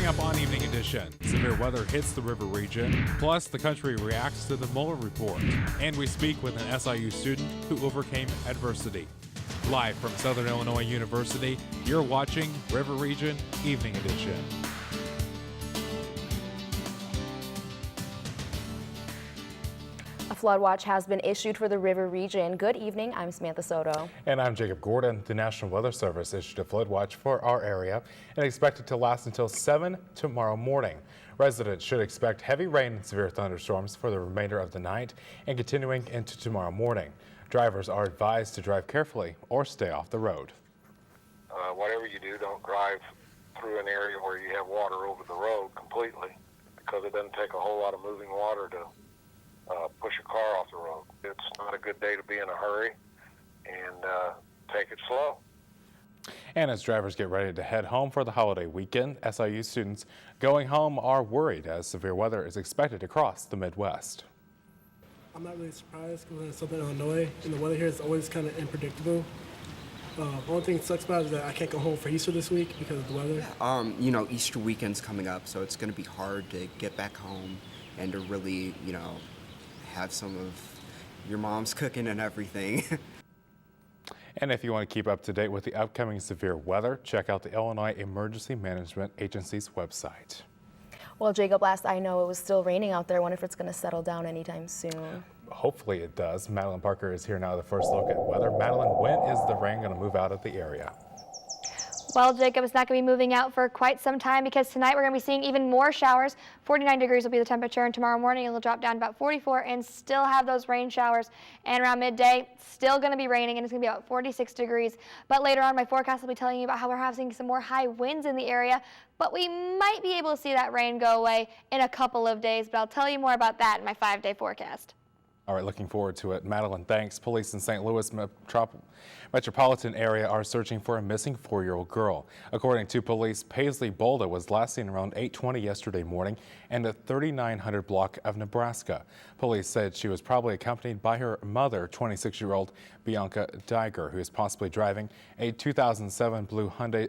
Coming up on Evening Edition, severe weather hits the river region, plus the country reacts to the Mueller report. And we speak with an SIU student who overcame adversity. Live from Southern Illinois University, you're watching River Region Evening Edition. A flood watch has been issued for the river region. Good evening, I'm Samantha Soto. And I'm Jacob Gordon. The National Weather Service issued a flood watch for our area and expected to last until 7 tomorrow morning. Residents should expect heavy rain and severe thunderstorms for the remainder of the night and continuing into tomorrow morning. Drivers are advised to drive carefully or stay off the road. Whatever you do, don't drive through an area where you have water over the road completely, because it doesn't take a whole lot of moving water to push a car off the road. It's not a good day to be in a hurry, and take it slow. And as drivers get ready to head home for the holiday weekend, SIU students going home are worried as severe weather is expected across the Midwest. I'm not really surprised because I'm in Southern Illinois, and the weather here is always kind of unpredictable. Only thing that sucks about it is that I can't go home for Easter this week because of the weather. You know, Easter weekend's coming up, so it's going to be hard to get back home and to really, have some of your mom's cooking and everything. And if you want to keep up to date with the upcoming severe weather, check out the Illinois Emergency Management Agency's website. Well, Jacob, last I know it was still raining out there. I wonder if it's going to settle down anytime soon. Hopefully it does. Madeline Parker is here now with the first look at weather. Madeline, when is the rain going to move out of the area? Well, Jacob, it's not going to be moving out for quite some time because tonight we're going to be seeing even more showers. 49 degrees will be the temperature, and tomorrow morning it'll drop down to about 44 and still have those rain showers. And around midday, still going to be raining, and it's going to be about 46 degrees. But later on, my forecast will be telling you about how we're having some more high winds in the area. But we might be able to see that rain go away in a couple of days. But I'll tell you more about that in my 5-day forecast. All right, looking forward to it. Madeline, thanks. Police in St. Louis metropolitan area are searching for a missing 4-year-old girl. According to police, Paisley Bolda was last seen around 8:20 yesterday morning in the 3900 block of Nebraska. Police said she was probably accompanied by her mother, 26-year-old Bianca Diger, who is possibly driving a 2007 blue Hyundai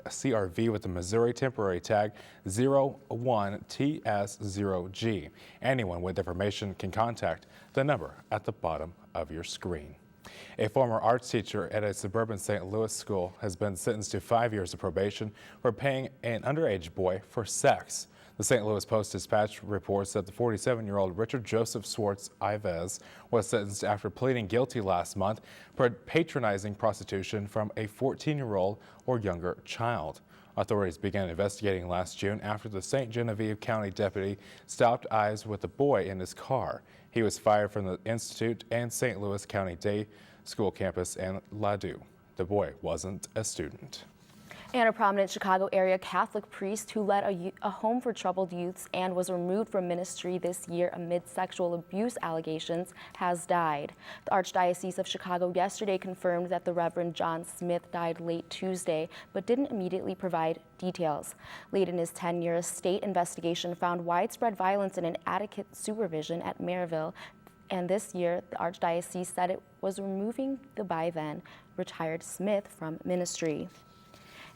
CRV with the Missouri temporary tag 01TS0G. Anyone with information can contact the number at the bottom of your screen. A former arts teacher at a suburban St. Louis school has been sentenced to 5 years of probation for paying an underage boy for sex. The St. Louis Post-Dispatch reports that the 47-year-old Richard Joseph Swartz Ives was sentenced after pleading guilty last month for patronizing prostitution from a 14-year-old or younger child. Authorities began investigating last June after the St. Genevieve County deputy stopped Ives with a boy in his car. He was fired from the Institute and St. Louis County Day School campus in Ladue. The boy wasn't a student. And a prominent Chicago area Catholic priest who led a home for troubled youths and was removed from ministry this year amid sexual abuse allegations has died. The Archdiocese of Chicago yesterday confirmed that the Reverend John Smith died late Tuesday, but didn't immediately provide details. Late in his tenure, a state investigation found widespread violence and inadequate supervision at Maryville. And this year, the Archdiocese said it was removing the by then retired Smith from ministry.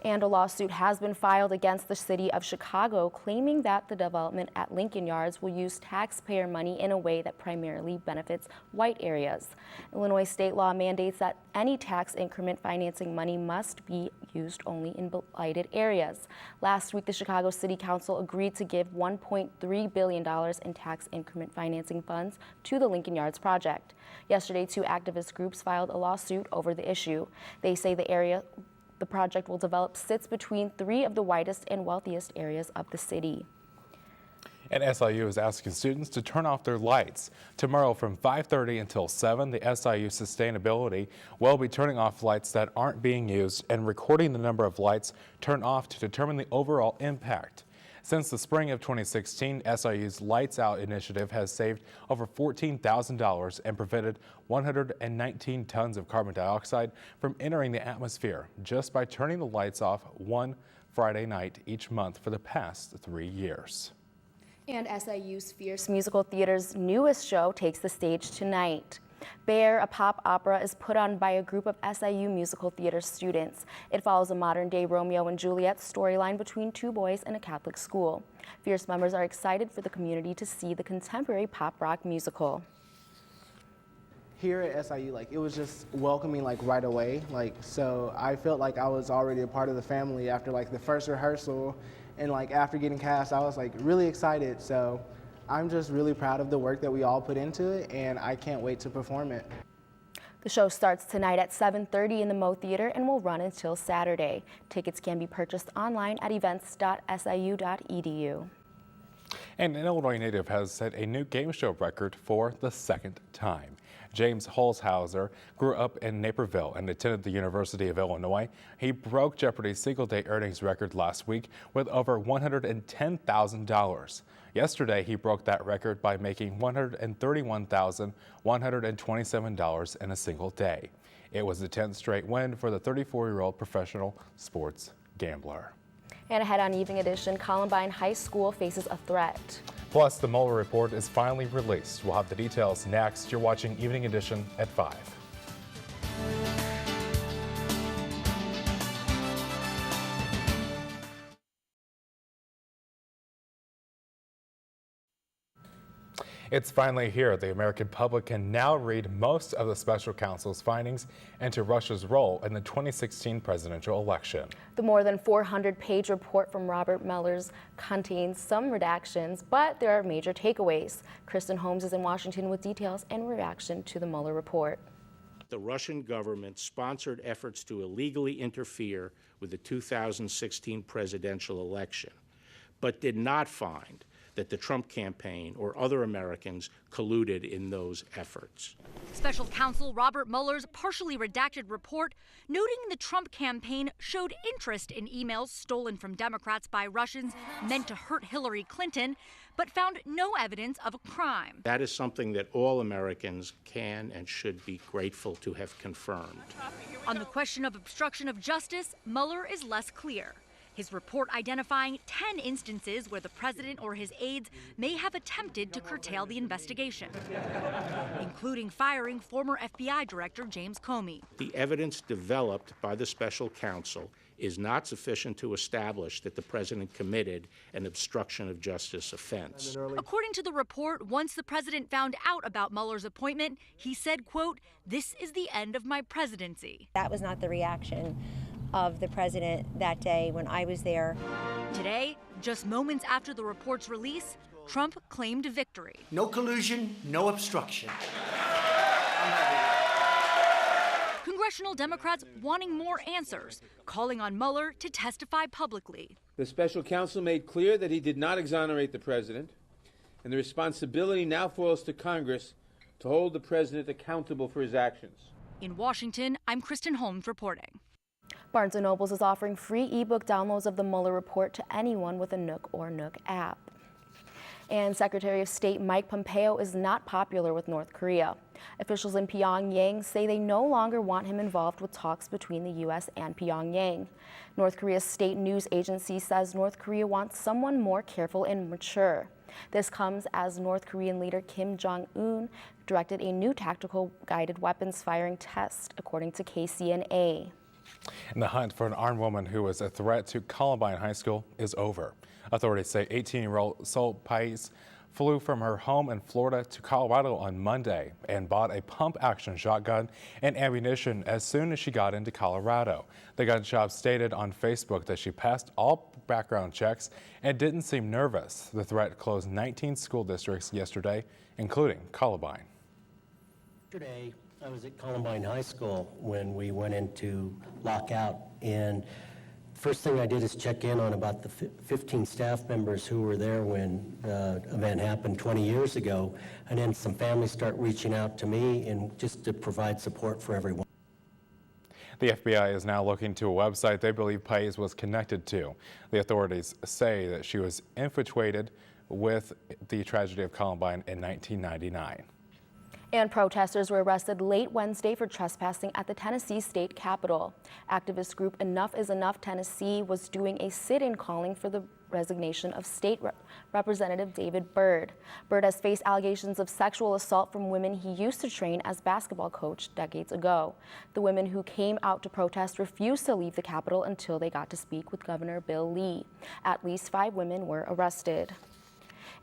And a lawsuit has been filed against the city of Chicago, claiming that the development at Lincoln Yards will use taxpayer money in a way that primarily benefits white areas. Illinois state law mandates that any tax increment financing money must be used only in blighted areas. Last week, the Chicago City Council agreed to give $1.3 billion in tax increment financing funds to the Lincoln Yards project. Yesterday, 2 activist groups filed a lawsuit over the issue. They say the project will develop sits between 3 of the widest and wealthiest areas of the city. And SIU is asking students to turn off their lights. Tomorrow from 5:30 until 7, the SIU Sustainability will be turning off lights that aren't being used and recording the number of lights turned off to determine the overall impact. Since the spring of 2016, SIU's Lights Out initiative has saved over $14,000 and prevented 119 tons of carbon dioxide from entering the atmosphere just by turning the lights off one Friday night each month for the past 3 years. And SIU's Fierce Musical Theater's newest show takes the stage tonight. Bear, a pop opera, is put on by a group of SIU musical theater students. It follows a modern-day Romeo and Juliet storyline between two boys in a Catholic school. Fierce members are excited for the community to see the contemporary pop rock musical. Here at SIU, it was just welcoming right away. So I felt like I was already a part of the family after the first rehearsal, and after getting cast, I was really excited. So I'm just really proud of the work that we all put into it, and I can't wait to perform it. The show starts tonight at 7:30 in the Moe Theater and will run until Saturday. Tickets can be purchased online at events.siu.edu. And an Illinois native has set a new game show record for the second time. James Holzhauser grew up in Naperville and attended the University of Illinois. He broke Jeopardy's single-day earnings record last week with over $110,000. Yesterday, he broke that record by making $131,127 in a single day. It was the 10th straight win for the 34-year-old professional sports gambler. And ahead on Evening Edition, Columbine High School faces a threat. Plus, the Mueller report is finally released. We'll have the details next. You're watching Evening Edition at 5. It's finally here. The American public can now read most of the special counsel's findings into Russia's role in the 2016 presidential election. The more than 400-page report from Robert Mueller contains some redactions, but there are major takeaways. Kristen Holmes is in Washington with details and reaction to the Mueller report. The Russian government sponsored efforts to illegally interfere with the 2016 presidential election, but did not find that the Trump campaign or other Americans colluded in those efforts. Special counsel Robert Mueller's partially redacted report noting the Trump campaign showed interest in emails stolen from Democrats by Russians meant to hurt Hillary Clinton, but found no evidence of a crime. That is something that all Americans can and should be grateful to have confirmed. On the question of obstruction of justice, Mueller is less clear. His report identifying 10 instances where the president or his aides may have attempted to curtail the investigation, including firing former FBI Director James Comey. The evidence developed by the special counsel is not sufficient to establish that the president committed an obstruction of justice offense. According to the report, once the president found out about Mueller's appointment, he said, quote, "This is the end of my presidency." That was not the reaction of the president that day when I was there. Today, just moments after the report's release, Trump claimed victory. No collusion, no obstruction. Congressional Democrats wanting more answers, calling on Mueller to testify publicly. The special counsel made clear that he did not exonerate the president, and the responsibility now falls to Congress to hold the president accountable for his actions. In Washington, I'm Kristen Holmes reporting. Barnes & Nobles is offering free ebook downloads of the Mueller report to anyone with a Nook or Nook app. And Secretary of State Mike Pompeo is not popular with North Korea. Officials in Pyongyang say they no longer want him involved with talks between the U.S. and Pyongyang. North Korea's state news agency says North Korea wants someone more careful and mature. This comes as North Korean leader Kim Jong-un directed a new tactical guided weapons firing test, according to KCNA. And the hunt for an armed woman who was a threat to Columbine High School is over. Authorities say 18-year-old Sol Pais flew from her home in Florida to Colorado on Monday and bought a pump-action shotgun and ammunition as soon as she got into Colorado. The gun shop stated on Facebook that she passed all background checks and didn't seem nervous. The threat closed 19 school districts yesterday, including Columbine. Yesterday, I was at Columbine High School when we went into lockout, and first thing I did is check in on about the 15 staff members who were there when the event happened 20 years ago, and then some families start reaching out to me and just to provide support for everyone. The FBI is now looking to a website they believe Pais was connected to. The authorities say that she was infatuated with the tragedy of Columbine in 1999. And protesters were arrested late Wednesday for trespassing at the Tennessee state capitol. Activist group Enough is Enough Tennessee was doing a sit-in calling for the resignation of State Representative David Byrd. Byrd has faced allegations of sexual assault from women he used to train as basketball coach decades ago. The women who came out to protest refused to leave the Capitol until they got to speak with Governor Bill Lee. At least 5 women were arrested.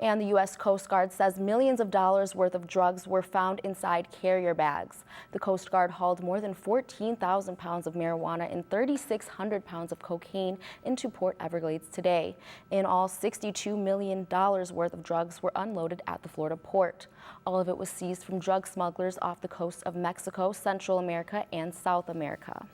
And the U.S. Coast Guard says millions of dollars worth of drugs were found inside carrier bags. The Coast Guard hauled more than 14,000 pounds of marijuana and 3,600 pounds of cocaine into Port Everglades today. In all, $62 million worth of drugs were unloaded at the Florida port. All of it was seized from drug smugglers off the coasts of Mexico, Central America, and South America.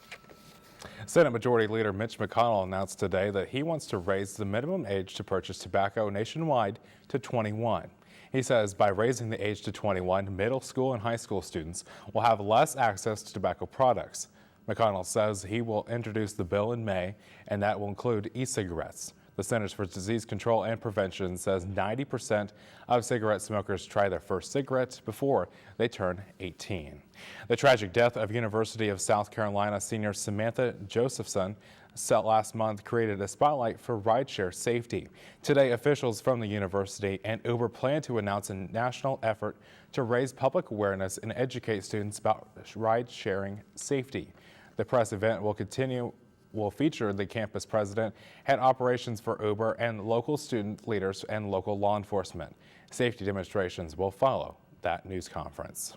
Senate Majority Leader Mitch McConnell announced today that he wants to raise the minimum age to purchase tobacco nationwide to 21. He says by raising the age to 21, middle school and high school students will have less access to tobacco products. McConnell says he will introduce the bill in May, and that will include e-cigarettes. The Centers for Disease Control and Prevention says 90% of cigarette smokers try their first cigarette before they turn 18. The tragic death of University of South Carolina senior Samantha Josephson last month created a spotlight for rideshare safety. Today, officials from the university and Uber plan to announce a national effort to raise public awareness and educate students about ride-sharing safety. The press event will feature the campus president, head operations for Uber, and local student leaders and local law enforcement. Safety demonstrations will follow that news conference.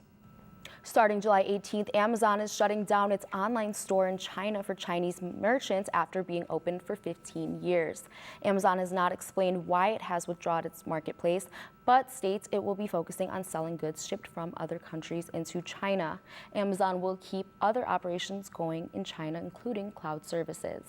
Starting July 18th, Amazon is shutting down its online store in China for Chinese merchants after being open for 15 years. Amazon has not explained why it has withdrawn its marketplace, but states it will be focusing on selling goods shipped from other countries into China. Amazon will keep other operations going in China, including cloud services.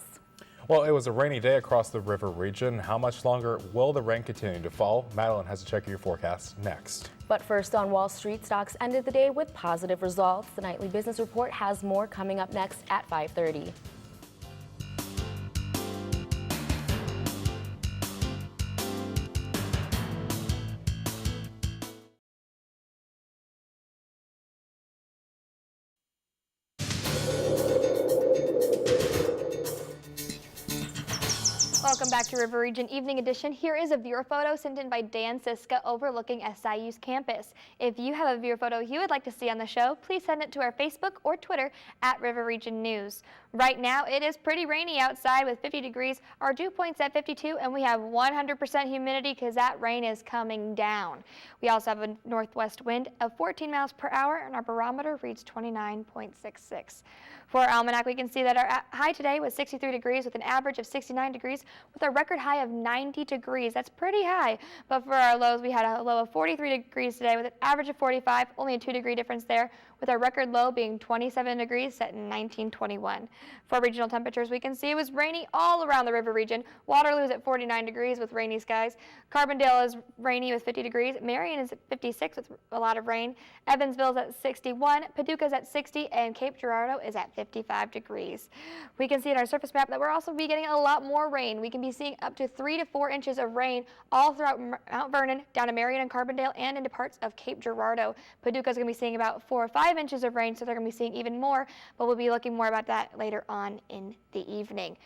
Well, it was a rainy day across the river region. How much longer will the rain continue to fall? Madeline has a check of your forecast next. But first, on Wall Street, stocks ended the day with positive results. The nightly business report has more coming up next at 5:30. Welcome back to River Region Evening Edition. Here is a viewer photo sent in by Dan Siska overlooking SIU's campus. If you have a viewer photo you would like to see on the show, please send it to our Facebook or Twitter at River Region News. Right now, it is pretty rainy outside with 50 degrees. Our dew point's at 52, and we have 100% humidity because that rain is coming down. We also have a northwest wind of 14 miles per hour, and our barometer reads 29.66. For our almanac, we can see that our high today was 63 degrees with an average of 69 degrees with a record high of 90 degrees. That's pretty high. But for our lows, we had a low of 43 degrees today with an average of 45, only a 2-degree difference there, with our record low being 27 degrees set in 1921. For regional temperatures, we can see it was rainy all around the river region. Waterloo is at 49 degrees with rainy skies. Carbondale is rainy with 50 degrees. Marion is at 56 with a lot of rain. Evansville is at 61. Paducah is at 60. And Cape Girardeau is at 55 degrees. We can see in our surface map that we're also be getting a lot more rain. We can be seeing up to 3 to 4 inches of rain all throughout Mount Vernon, down to Marion and Carbondale, and into parts of Cape Girardeau. Paducah is going to be seeing about 4 or 5 inches of rain, so they're going to be seeing even more, but we'll be looking more about that later on in the evening.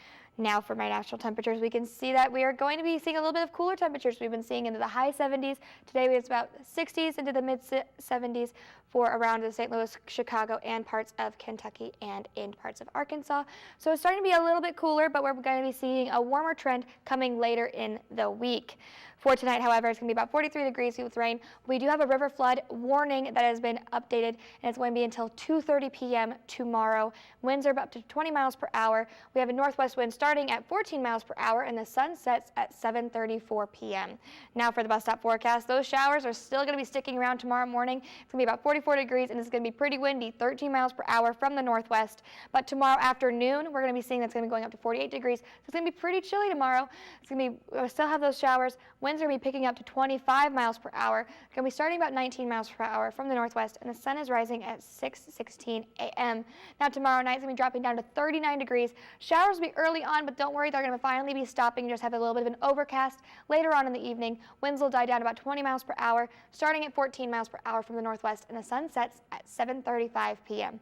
Now for my national temperatures, we can see that we are going to be seeing a little bit of cooler temperatures. We've been seeing into the high 70s. Today it's about 60s into the mid 70s for around the St. Louis, Chicago, and parts of Kentucky and in parts of Arkansas. So it's starting to be a little bit cooler, but we're going to be seeing a warmer trend coming later in the week. For tonight, however, it's going to be about 43 degrees with rain. We do have a river flood warning that has been updated, and it's going to be until 2:30 p.m. tomorrow. Winds are up to 20 miles per hour. We have a northwest wind starting at 14 miles per hour, and the sun sets at 7:34 p.m. Now for the bus stop forecast, those showers are still going to be sticking around tomorrow morning. It's going to be about 44 degrees, and it's going to be pretty windy, 13 miles per hour from the northwest. But tomorrow afternoon, we're going to be seeing that's going to be going up to 48 degrees. So it's going to be pretty chilly tomorrow. It's going to be, we'll still have those showers. Winds are going to be picking up to 25 miles per hour. It's going to be starting about 19 miles per hour from the northwest, and the sun is rising at 6:16 a.m. Now tomorrow night, it's going to be dropping down to 39 degrees. Showers will be early on on, but don't worry, they're going to finally be stopping. Just have a little bit of an overcast later on in the evening. Winds will die down about 20 miles per hour, starting at 14 miles per hour from the northwest, and the sun sets at 7:35 p.m.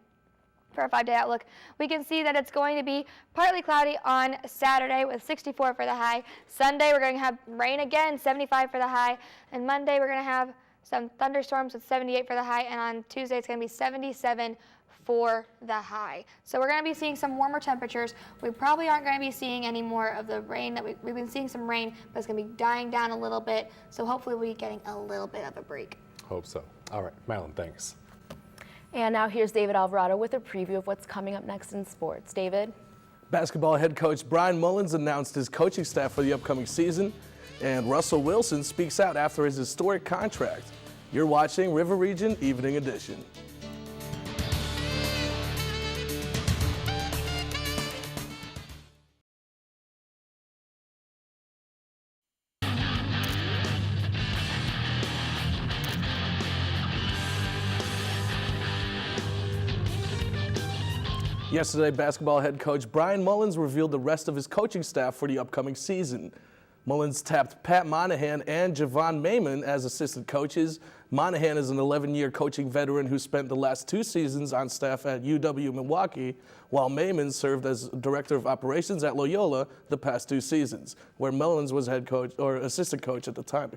For our 5-day outlook, we can see that it's going to be partly cloudy on Saturday with 64 for the high. Sunday, we're going to have rain again, 75 for the high. And Monday, we're going to have some thunderstorms with 78 for the high. And on Tuesday, it's going to be 77 for the high. So we're going to be seeing some warmer temperatures. We probably aren't going to be seeing any more of the rain that we've been seeing some rain, but it's going to be dying down a little bit. So hopefully we'll be getting a little bit of a break. Hope so. All right, Madeline, thanks. And now here's David Alvarado with a preview of what's coming up next in sports. David? Basketball head coach Brian Mullins announced his coaching staff for the upcoming season, and Russell Wilson speaks out after his historic contract. You're watching River Region Evening Edition. Yesterday, basketball head coach Brian Mullins revealed the rest of his coaching staff for the upcoming season. Mullins tapped Pat Monahan and Javon Mayman as assistant coaches. Monahan is an 11-year coaching veteran who spent the last 2 seasons on staff at UW Milwaukee, while Mayman served as director of operations at Loyola the past 2 seasons, where Mullins was head coach or assistant coach at the time,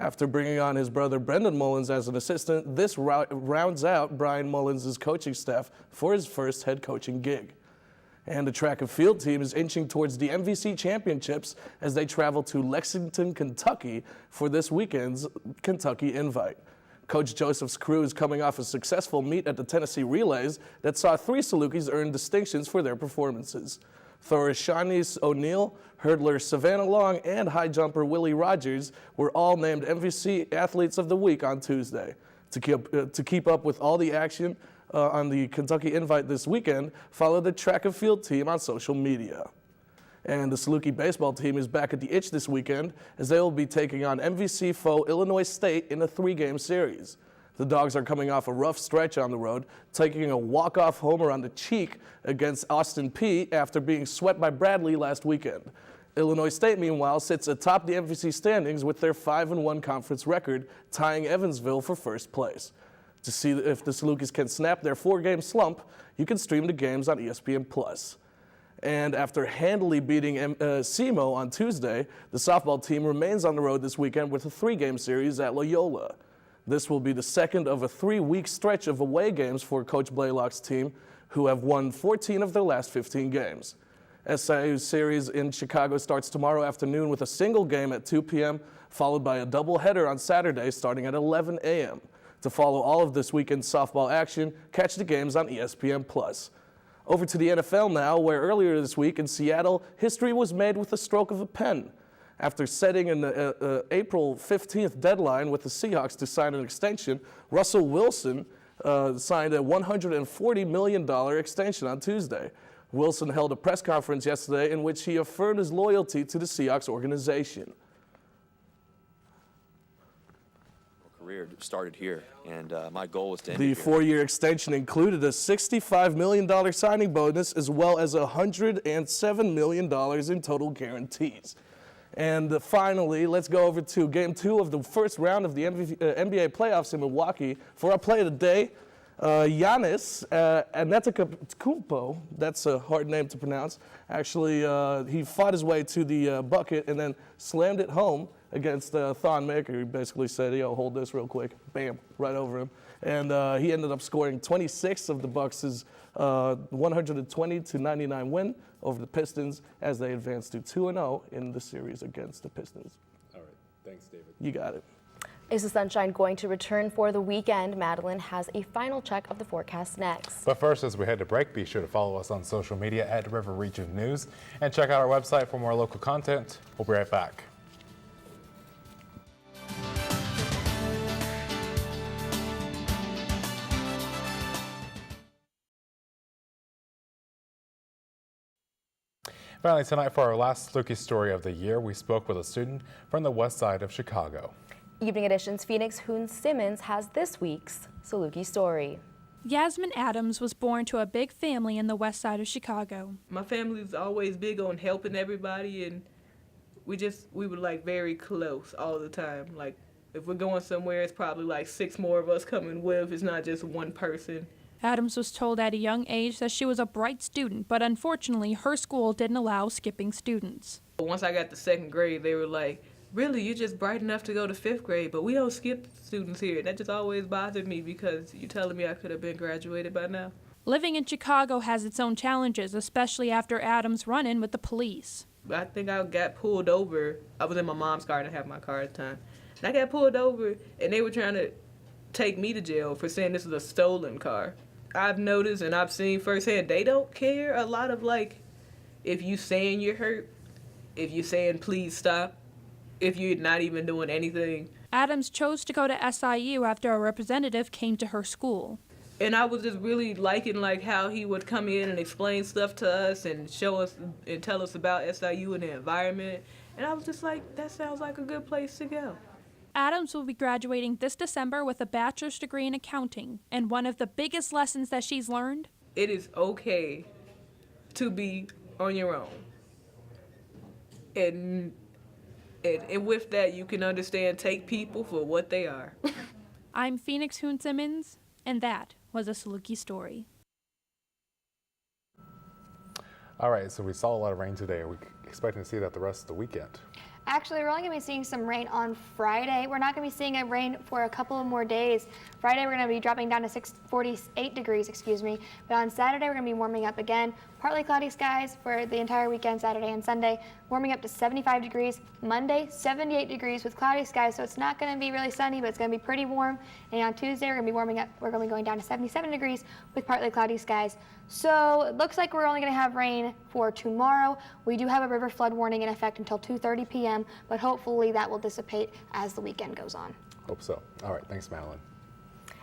After bringing on his brother Brendan Mullins as an assistant, this rounds out Brian Mullins' coaching staff for his first head coaching gig. And the track and field team is inching towards the MVC championships as they travel to Lexington, Kentucky for this weekend's Kentucky Invite. Coach Joseph's crew is coming off a successful meet at the Tennessee Relays that saw 3 Salukis earn distinctions for their performances. Thrower Shawnice O'Neal, hurdler Savannah Long, and high jumper Willie Rogers were all named MVC Athletes of the Week on Tuesday. To keep up with all the action on the Kentucky Invite this weekend, follow the track and field team on social media. And the Saluki baseball team is back at the Itch this weekend as they will be taking on MVC foe Illinois State in a 3-game series. The Dogs are coming off a rough stretch on the road, taking a walk-off homer on the cheek against Austin Peay after being swept by Bradley last weekend. Illinois State, meanwhile, sits atop the MVC standings with their 5-1 conference record, tying Evansville for first place. To see if the Salukis can snap their 4-game slump, you can stream the games on ESPN+. And after handily beating SEMO on Tuesday, the softball team remains on the road this weekend with a 3-game series at Loyola. This will be the second of a 3-week stretch of away games for Coach Blaylock's team, who have won 14 of their last 15 games. SIU's series in Chicago starts tomorrow afternoon with a single game at 2 p.m., followed by a doubleheader on Saturday starting at 11 a.m. To follow all of this weekend's softball action, catch the games on ESPN+. Over to the NFL now, where earlier this week in Seattle, history was made with the stroke of a pen. After setting an April 15th deadline with the Seahawks to sign an extension, Russell Wilson signed a $140 million extension on Tuesday. Wilson held a press conference yesterday in which he affirmed his loyalty to the Seahawks organization. Career started here, and my goal was to end The it here. 4-year extension included a $65 million signing bonus as well as $107 million in total guarantees. And finally, let's go over to Game 2 of the first round of the NBA playoffs in Milwaukee. For our play of the day, Giannis Antetokounmpo, that's a hard name to pronounce. Actually, he fought his way to the bucket and then slammed it home against Thon Maker. He basically said, yo, hold this real quick. Bam, right over him. And he ended up scoring 26 of the Bucks' 120-99 win over the Pistons as they advanced to 2-0 in the series against the Pistons. All right. Thanks, David. You got it. Is the sunshine going to return for the weekend? Madeline has a final check of the forecast next. But first, as we head to break, be sure to follow us on social media at River Region News and check out our website for more local content. We'll be right back. Finally, tonight for our last Saluki story of the year, we spoke with a student from the west side of Chicago. Evening Edition's Phoenix Hoon Simmons has this week's Saluki story. Yasmin Adams was born to a big family in the west side of Chicago. My family's always big on helping everybody, and we were like very close all the time. Like if we're going somewhere, it's probably like 6 more of us coming with. It's not just one person. Adams was told at a young age that she was a bright student, but unfortunately her school didn't allow skipping students. Once I got to 2nd grade, they were like, really, you're just bright enough to go to 5th grade, but we don't skip students here. That just always bothered me because you're telling me I could have been graduated by now. Living in Chicago has its own challenges, especially after Adams' run-in with the police. I think I got pulled over. I was in my mom's car, I didn't have my car at the time. And I got pulled over, and they were trying to take me to jail for saying this is a stolen car. I've noticed and I've seen firsthand, they don't care a lot of, like, if you saying you're hurt, if you saying please stop, if you're not even doing anything. Adams chose to go to SIU after a representative came to her school. And I was just really liking like how he would come in and explain stuff to us and show us and tell us about SIU and the environment. And I was just like, that sounds like a good place to go. Adams will be graduating this December with a bachelor's degree in accounting, and one of the biggest lessons that she's learned: it is okay to be on your own. And with that, you can understand, take people for what they are. I'm Phoenix Hoon Simmons, and that was a Saluki story. All right, so we saw a lot of rain today. Are we expecting to see that the rest of the weekend? Actually, we're only going to be seeing some rain on Friday. We're not going to be seeing rain for a couple of more days. Friday, we're going to be dropping down to 48 degrees, But on Saturday, we're going to be warming up again. Partly cloudy skies for the entire weekend, Saturday and Sunday. Warming up to 75 degrees. Monday, 78 degrees with cloudy skies. So it's not going to be really sunny, but it's going to be pretty warm. And on Tuesday, we're going to be warming up. We're going to be going down to 77 degrees with partly cloudy skies. So it looks like we're only going to have rain for tomorrow. We do have a river flood warning in effect until 2:30 p.m., but hopefully that will dissipate as the weekend goes on. Hope so. All right, thanks, Madeline.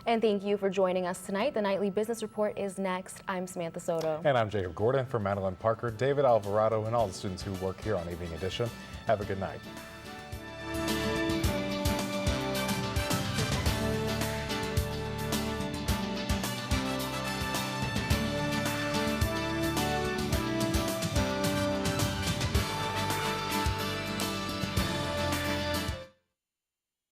And thank you for joining us tonight. The Nightly Business Report is next. I'm Samantha Soto. And I'm Jacob Gordon. For Madeline Parker, David Alvarado, and all the students who work here on Evening Edition. Have a good night.